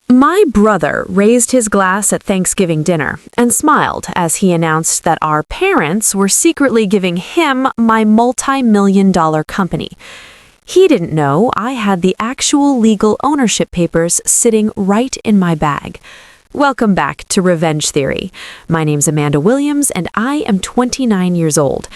My brother raised his glass at Thanksgiving dinner and smiled as he announced that our parents were secretly giving him my multi-million-dollar company. He didn't know I had the actual legal ownership papers sitting right in my bag. Welcome back to Revenge Theory. My name's Amanda Williams, and I am 29 years old.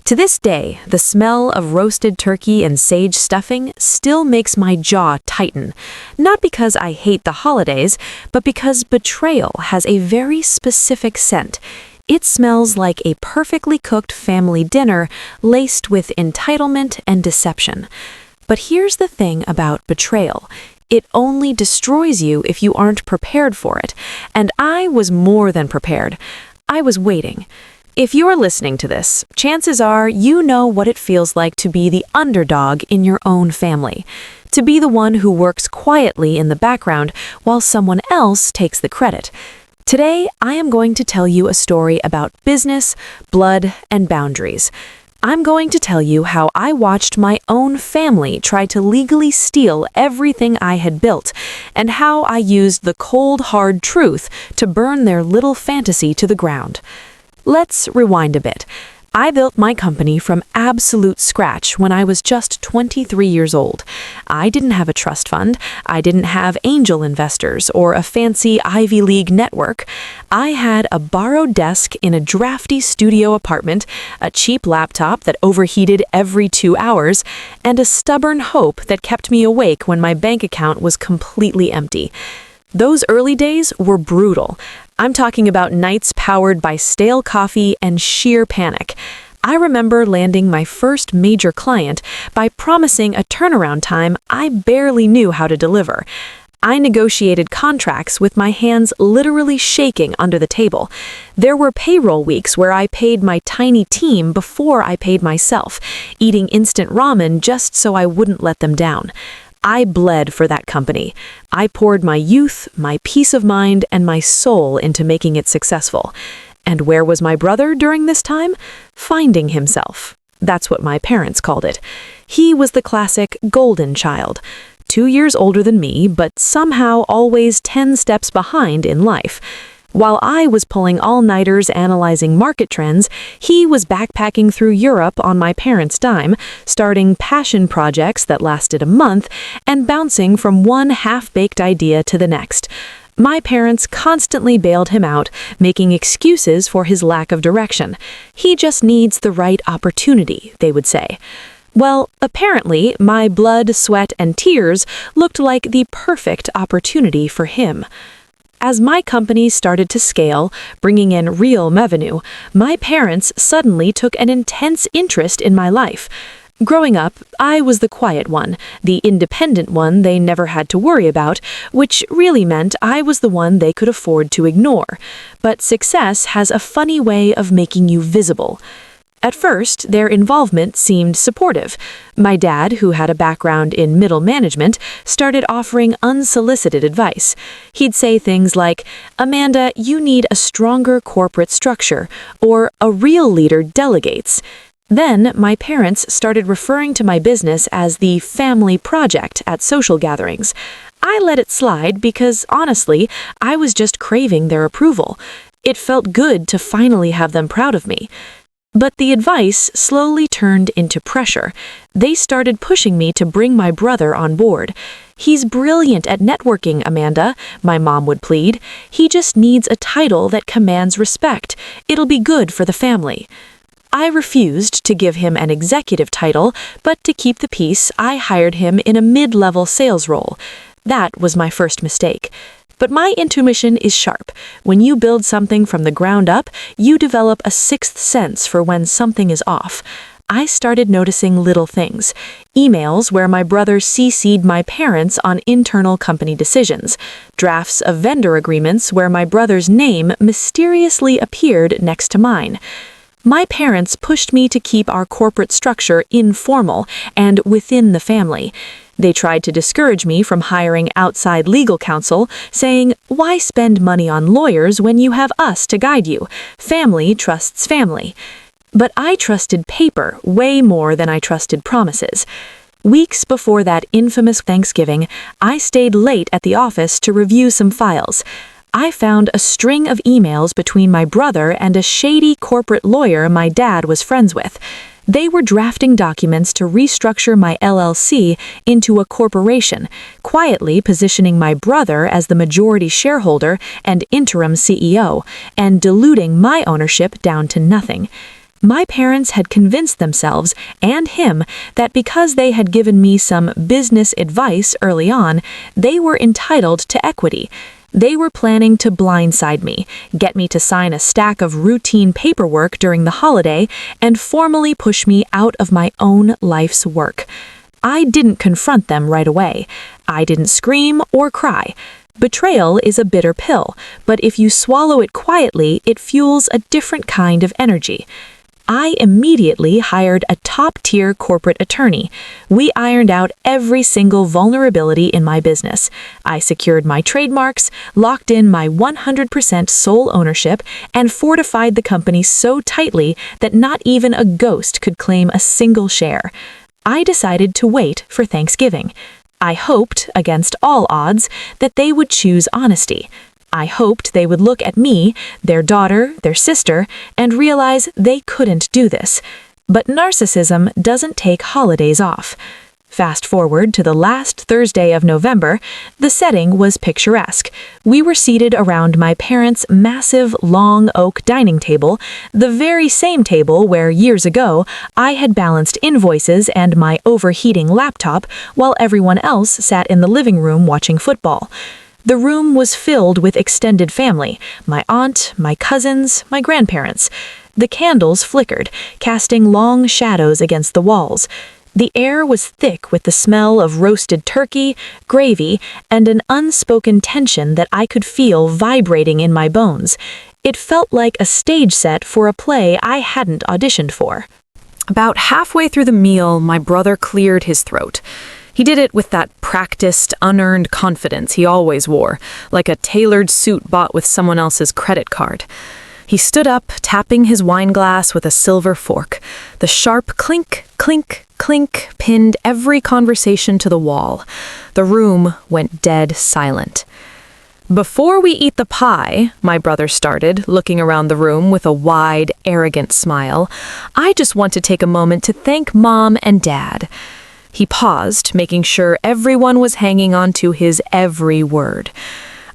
To this day, the smell of roasted turkey and sage stuffing still makes my jaw tighten. Not because I hate the holidays, but because betrayal has a very specific scent. It smells like a perfectly cooked family dinner laced with entitlement and deception. But here's the thing about betrayal. It only destroys you if you aren't prepared for it. And I was more than prepared. I was waiting. If you're listening to this, chances are you know what it feels like to be the underdog in your own family. To be the one who works quietly in the background while someone else takes the credit. Today, I am going to tell you a story about business, blood, and boundaries. I'm going to tell you how I watched my own family try to legally steal everything I had built, and how I used the cold, hard truth to burn their little fantasy to the ground. Let's rewind a bit. I built my company from absolute scratch when I was just 23 years old. I didn't have a trust fund. I didn't have angel investors or a fancy Ivy League network. I had a borrowed desk in a drafty studio apartment, a cheap laptop that overheated every 2 hours, and a stubborn hope that kept me awake when my bank account was completely empty. Those early days were brutal. I'm talking about nights powered by stale coffee and sheer panic. I remember landing my first major client by promising a turnaround time I barely knew how to deliver. I negotiated contracts with my hands literally shaking under the table. There were payroll weeks where I paid my tiny team before I paid myself, eating instant ramen just so I wouldn't let them down. I bled for that company. I poured my youth, my peace of mind, and my soul into making it successful. And where was my brother during this time? Finding himself. That's what my parents called it. He was the classic golden child. 2 years older than me, but somehow always 10 steps behind in life. While I was pulling all-nighters analyzing market trends, he was backpacking through Europe on my parents' dime, starting passion projects that lasted a month, and bouncing from one half-baked idea to the next. My parents constantly bailed him out, making excuses for his lack of direction. He just needs the right opportunity, they would say. Well, apparently, my blood, sweat, and tears looked like the perfect opportunity for him. As my company started to scale, bringing in real revenue, my parents suddenly took an intense interest in my life. Growing up, I was the quiet one, the independent one they never had to worry about, which really meant I was the one they could afford to ignore. But success has a funny way of making you visible. At first, their involvement seemed supportive. My dad, who had a background in middle management, started offering unsolicited advice. He'd say things like, "Amanda, you need a stronger corporate structure," or "a real leader delegates." Then, my parents started referring to my business as the family project at social gatherings. I let it slide because, honestly, I was just craving their approval. It felt good to finally have them proud of me. But the advice slowly turned into pressure. They started pushing me to bring my brother on board. "He's brilliant at networking, Amanda," my mom would plead. "He just needs a title that commands respect. It'll be good for the family." I refused to give him an executive title, but to keep the peace, I hired him in a mid-level sales role. That was my first mistake. But my intuition is sharp. When you build something from the ground up, you develop a sixth sense for when something is off. I started noticing little things. Emails where my brother CC'd my parents on internal company decisions. Drafts of vendor agreements where my brother's name mysteriously appeared next to mine. My parents pushed me to keep our corporate structure informal and within the family. They tried to discourage me from hiring outside legal counsel, saying, "Why spend money on lawyers when you have us to guide you? Family trusts family." But I trusted paper way more than I trusted promises. Weeks before that infamous Thanksgiving, I stayed late at the office to review some files. I found a string of emails between my brother and a shady corporate lawyer my dad was friends with. They were drafting documents to restructure my LLC into a corporation, quietly positioning my brother as the majority shareholder and interim CEO, and diluting my ownership down to nothing. My parents had convinced themselves, and him, that because they had given me some business advice early on, they were entitled to equity. They were planning to blindside me, get me to sign a stack of routine paperwork during the holiday, and formally push me out of my own life's work. I didn't confront them right away. I didn't scream or cry. Betrayal is a bitter pill, but if you swallow it quietly, it fuels a different kind of energy. I immediately hired a top-tier corporate attorney. We ironed out every single vulnerability in my business. I secured my trademarks, locked in my 100% sole ownership, and fortified the company so tightly that not even a ghost could claim a single share. I decided to wait for Thanksgiving. I hoped, against all odds, that they would choose honesty. I hoped they would look at me, their daughter, their sister, and realize they couldn't do this. But narcissism doesn't take holidays off. Fast forward to the last Thursday of November, the setting was picturesque. We were seated around my parents' massive, long oak dining table, the very same table where years ago I had balanced invoices and my overheating laptop while everyone else sat in the living room watching football. The room was filled with extended family, my aunt, my cousins, my grandparents. The candles flickered, casting long shadows against the walls. The air was thick with the smell of roasted turkey, gravy, and an unspoken tension that I could feel vibrating in my bones. It felt like a stage set for a play I hadn't auditioned for. About halfway through the meal, my brother cleared his throat. He did it with that practiced, unearned confidence he always wore, like a tailored suit bought with someone else's credit card. He stood up, tapping his wine glass with a silver fork. The sharp clink, clink, clink pinned every conversation to the wall. The room went dead silent. "Before we eat the pie," my brother started, looking around the room with a wide, arrogant smile, "I just want to take a moment to thank Mom and Dad." He paused, making sure everyone was hanging on to his every word.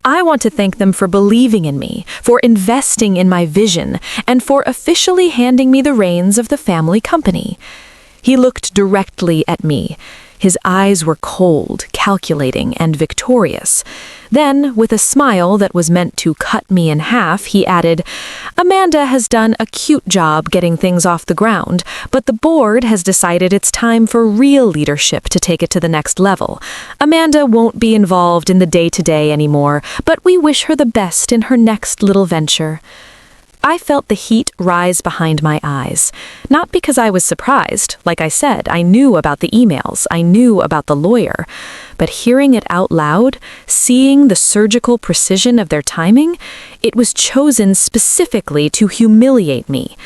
"I want to thank them for believing in me, for investing in my vision, and for officially handing me the reins of the family company." He looked directly at me. His eyes were cold, calculating, and victorious. Then, with a smile that was meant to cut me in half, he added, "Amanda has done a cute job getting things off the ground, but the board has decided it's time for real leadership to take it to the next level. Amanda won't be involved in the day-to-day anymore, but we wish her the best in her next little venture." I felt the heat rise behind my eyes. Not because I was surprised. Like I said, I knew about the emails, I knew about the lawyer. But hearing it out loud, seeing the surgical precision of their timing, it was chosen specifically to humiliate me.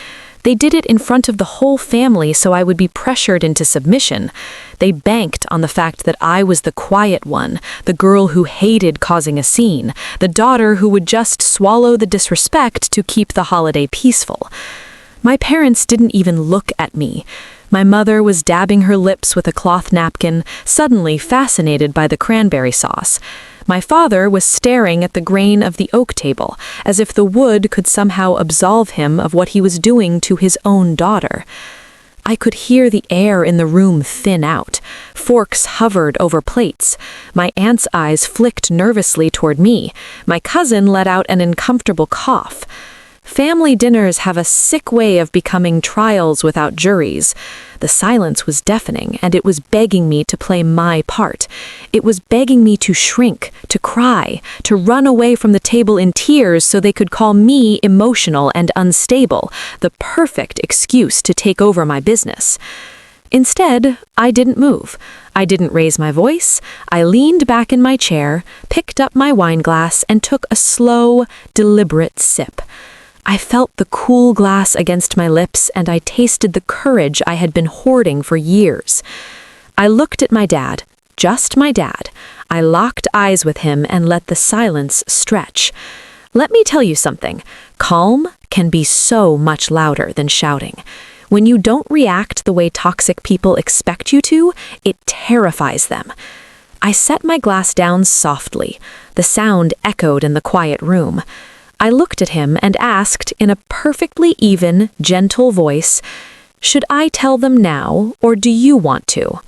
They did it in front of the whole family so I would be pressured into submission. They banked on the fact that I was the quiet one, the girl who hated causing a scene, the daughter who would just swallow the disrespect to keep the holiday peaceful. My parents didn't even look at me. My mother was dabbing her lips with a cloth napkin, suddenly fascinated by the cranberry sauce. My father was staring at the grain of the oak table, as if the wood could somehow absolve him of what he was doing to his own daughter. I could hear the air in the room thin out. Forks hovered over plates. My aunt's eyes flicked nervously toward me. My cousin let out an uncomfortable cough. Family dinners have a sick way of becoming trials without juries. The silence was deafening, and it was begging me to play my part. It was begging me to shrink, to cry, to run away from the table in tears so they could call me emotional and unstable, the perfect excuse to take over my business. Instead, I didn't move. I didn't raise my voice. I leaned back in my chair, picked up my wine glass, and took a slow, deliberate sip. I felt the cool glass against my lips, and I tasted the courage I had been hoarding for years. I looked at my dad, just my dad. I locked eyes with him and let the silence stretch. Let me tell you something. Calm can be so much louder than shouting. When you don't react the way toxic people expect you to, it terrifies them. I set my glass down softly. The sound echoed in the quiet room. I looked at him and asked in a perfectly even, gentle voice, "Should I tell them now, or do you want to?"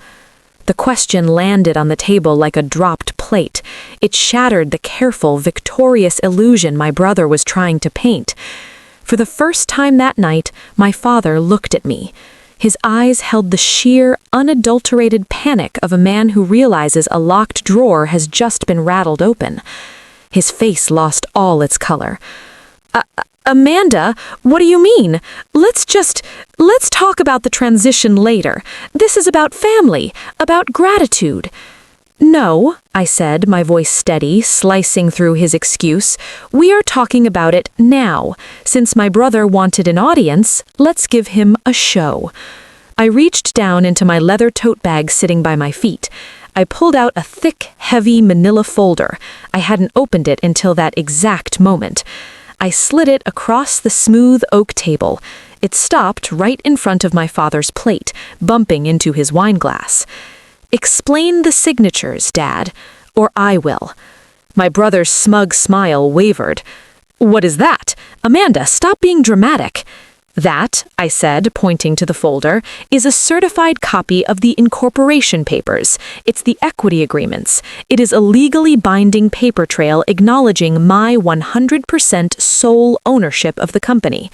The question landed on the table like a dropped plate. It shattered the careful, victorious illusion my brother was trying to paint. For the first time that night, my father looked at me. His eyes held the sheer, unadulterated panic of a man who realizes a locked drawer has just been rattled open. His face lost all its color. Amanda, what do you mean? Let's talk about the transition later. This is about family, about gratitude. No, I said, my voice steady, slicing through his excuse. We are talking about it now. Since my brother wanted an audience, let's give him a show. I reached down into my leather tote bag sitting by my feet. I pulled out a thick, heavy manila folder. I hadn't opened it until that exact moment. I slid it across the smooth oak table. It stopped right in front of my father's plate, bumping into his wine glass. Explain the signatures, Dad, or I will. My brother's smug smile wavered. What is that? Amanda, stop being dramatic. That, I said, pointing to the folder, is a certified copy of the incorporation papers. It's the equity agreements. It is a legally binding paper trail acknowledging my 100% sole ownership of the company.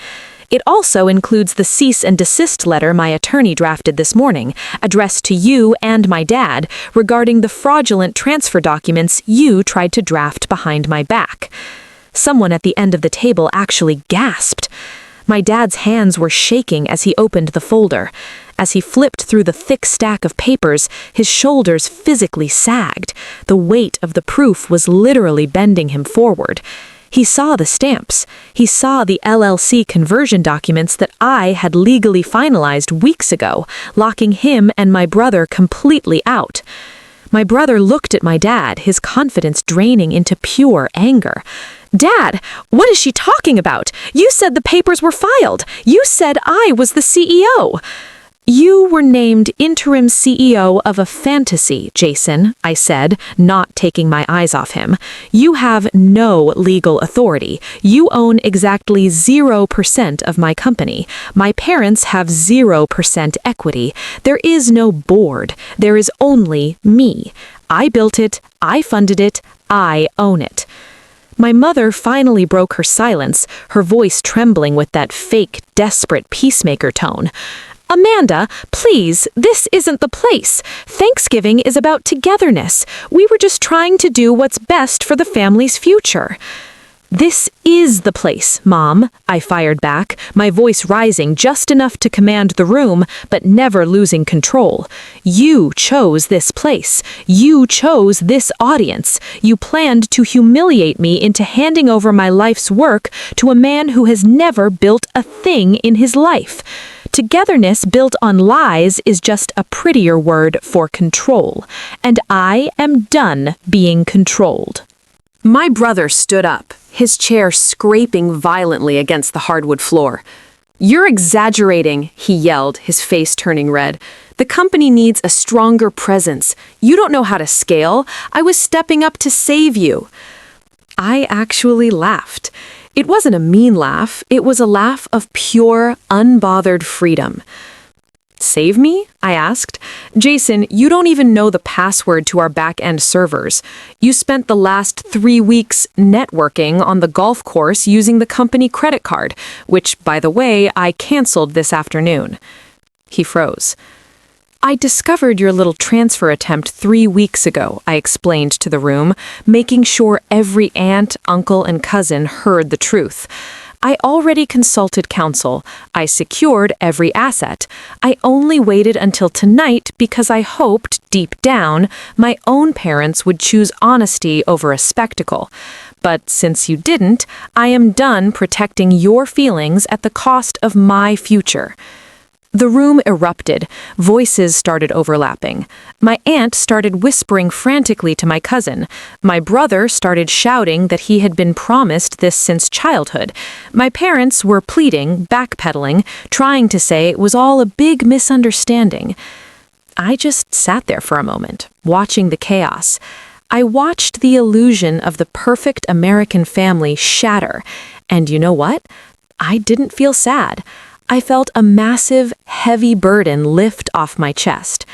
It also includes the cease and desist letter my attorney drafted this morning, addressed to you and my dad, regarding the fraudulent transfer documents you tried to draft behind my back. Someone at the end of the table actually gasped. My dad's hands were shaking as he opened the folder. As he flipped through the thick stack of papers, his shoulders physically sagged. The weight of the proof was literally bending him forward. He saw the stamps. He saw the LLC conversion documents that I had legally finalized weeks ago, locking him and my brother completely out. My brother looked at my dad, his confidence draining into pure anger. Dad, what is she talking about? You said the papers were filed. You said I was the CEO. You were named interim CEO of a fantasy, Jason, I said, not taking my eyes off him. You have no legal authority. You own exactly 0% of my company. My parents have 0% equity. There is no board. There is only me. I built it. I funded it. I own it. My mother finally broke her silence, her voice trembling with that fake, desperate peacemaker tone. Amanda, please, this isn't the place. Thanksgiving is about togetherness. We were just trying to do what's best for the family's future. This is the place, Mom, I fired back, my voice rising just enough to command the room, but never losing control. You chose this place. You chose this audience. You planned to humiliate me into handing over my life's work to a man who has never built a thing in his life. Togetherness built on lies is just a prettier word for control, and I am done being controlled. My brother stood up, his chair scraping violently against the hardwood floor. You're exaggerating, he yelled, his face turning red. The company needs a stronger presence. You don't know how to scale. I was stepping up to save you. I actually laughed. It wasn't a mean laugh. It was a laugh of pure, unbothered freedom. Save me? I asked. Jason, you don't even know the password to our back-end servers. You spent the last 3 weeks networking on the golf course using the company credit card, which, by the way, I canceled this afternoon. He froze. I discovered your little transfer attempt 3 weeks ago, I explained to the room, making sure every aunt, uncle, and cousin heard the truth. I already consulted counsel. I secured every asset. I only waited until tonight because I hoped, deep down, my own parents would choose honesty over a spectacle. But since you didn't, I am done protecting your feelings at the cost of my future. The room erupted. Voices started overlapping. My aunt started whispering frantically to my cousin. My brother started shouting that he had been promised this since childhood. My parents were pleading, backpedaling, trying to say it was all a big misunderstanding. I just sat there for a moment, watching the chaos. I watched the illusion of the perfect American family shatter. And you know what? I didn't feel sad. I felt a massive, heavy burden lift off my chest.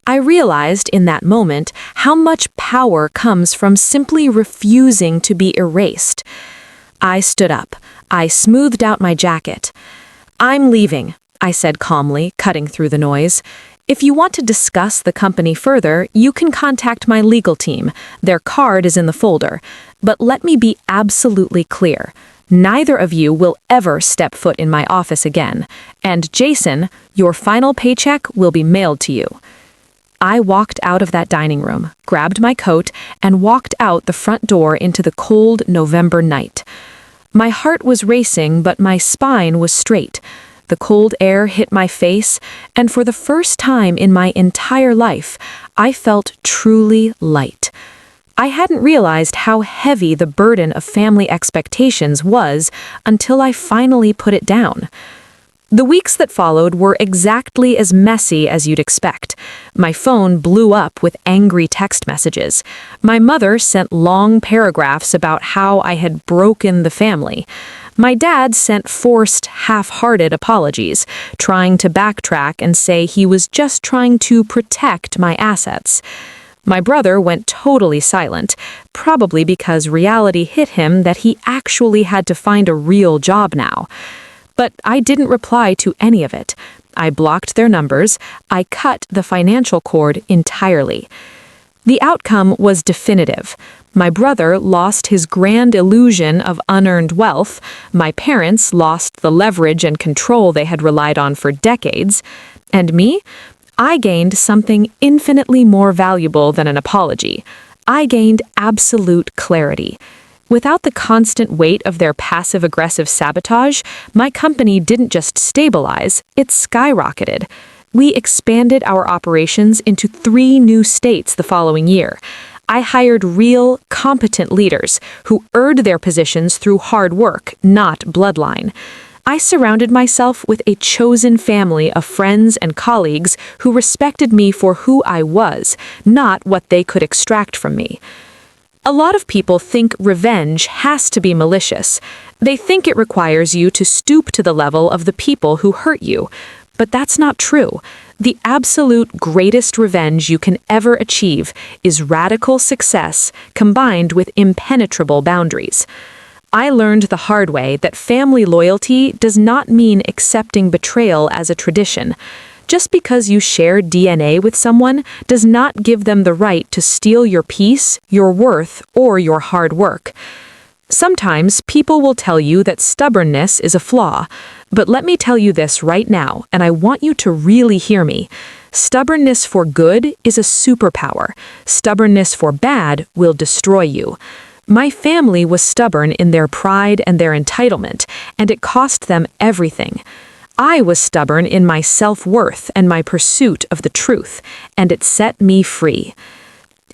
I realized in that moment how much power comes from simply refusing to be erased. I stood up. I smoothed out my jacket. "I'm leaving," I said calmly, cutting through the noise. "If you want to discuss the company further, you can contact my legal team. Their card is in the folder. But let me be absolutely clear. Neither of you will ever step foot in my office again. And Jason, your final paycheck will be mailed to you." I walked out of that dining room, grabbed my coat, and walked out the front door into the cold November night. My heart was racing, but my spine was straight. The cold air hit my face, and for the first time in my entire life, I felt truly light. I hadn't realized how heavy the burden of family expectations was until I finally put it down. The weeks that followed were exactly as messy as you'd expect. My phone blew up with angry text messages. My mother sent long paragraphs about how I had broken the family. My dad sent forced, half-hearted apologies, trying to backtrack and say he was just trying to protect my assets. My brother went totally silent, probably because reality hit him that he actually had to find a real job now. But I didn't reply to any of it. I blocked their numbers. I cut the financial cord entirely. The outcome was definitive. My brother lost his grand illusion of unearned wealth. My parents lost the leverage and control they had relied on for decades. And me? I gained something infinitely more valuable than an apology. I gained absolute clarity. Without the constant weight of their passive-aggressive sabotage, my company didn't just stabilize, it skyrocketed. We expanded our operations into 3 new states the following year. I hired real, competent leaders who earned their positions through hard work, not bloodline. I surrounded myself with a chosen family of friends and colleagues who respected me for who I was, not what they could extract from me. A lot of people think revenge has to be malicious. They think it requires you to stoop to the level of the people who hurt you. But that's not true. The absolute greatest revenge you can ever achieve is radical success combined with impenetrable boundaries. I learned the hard way that family loyalty does not mean accepting betrayal as a tradition. Just because you share DNA with someone does not give them the right to steal your peace, your worth, or your hard work. Sometimes people will tell you that stubbornness is a flaw, but let me tell you this right now, and I want you to really hear me. Stubbornness for good is a superpower. Stubbornness for bad will destroy you. My family was stubborn in their pride and their entitlement, and it cost them everything. I was stubborn in my self-worth and my pursuit of the truth, and it set me free.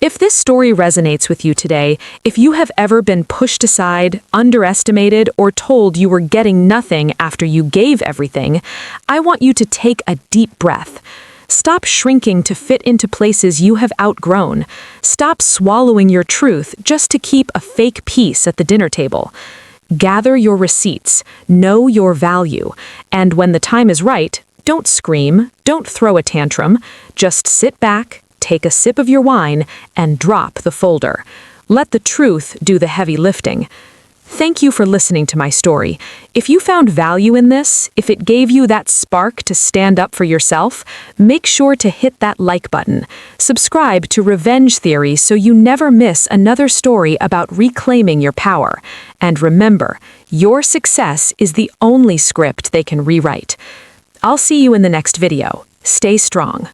If this story resonates with you today, if you have ever been pushed aside, underestimated, or told you were getting nothing after you gave everything, I want you to take a deep breath. Stop shrinking to fit into places you have outgrown. Stop swallowing your truth just to keep a fake peace at the dinner table. Gather your receipts, know your value, and when the time is right, don't scream, don't throw a tantrum, just sit back, take a sip of your wine, and drop the folder. Let the truth do the heavy lifting. Thank you for listening to my story. If you found value in this, if it gave you that spark to stand up for yourself, make sure to hit that like button. Subscribe to Revenge Theory so you never miss another story about reclaiming your power. And remember, your success is the only script they can rewrite. I'll see you in the next video. Stay strong.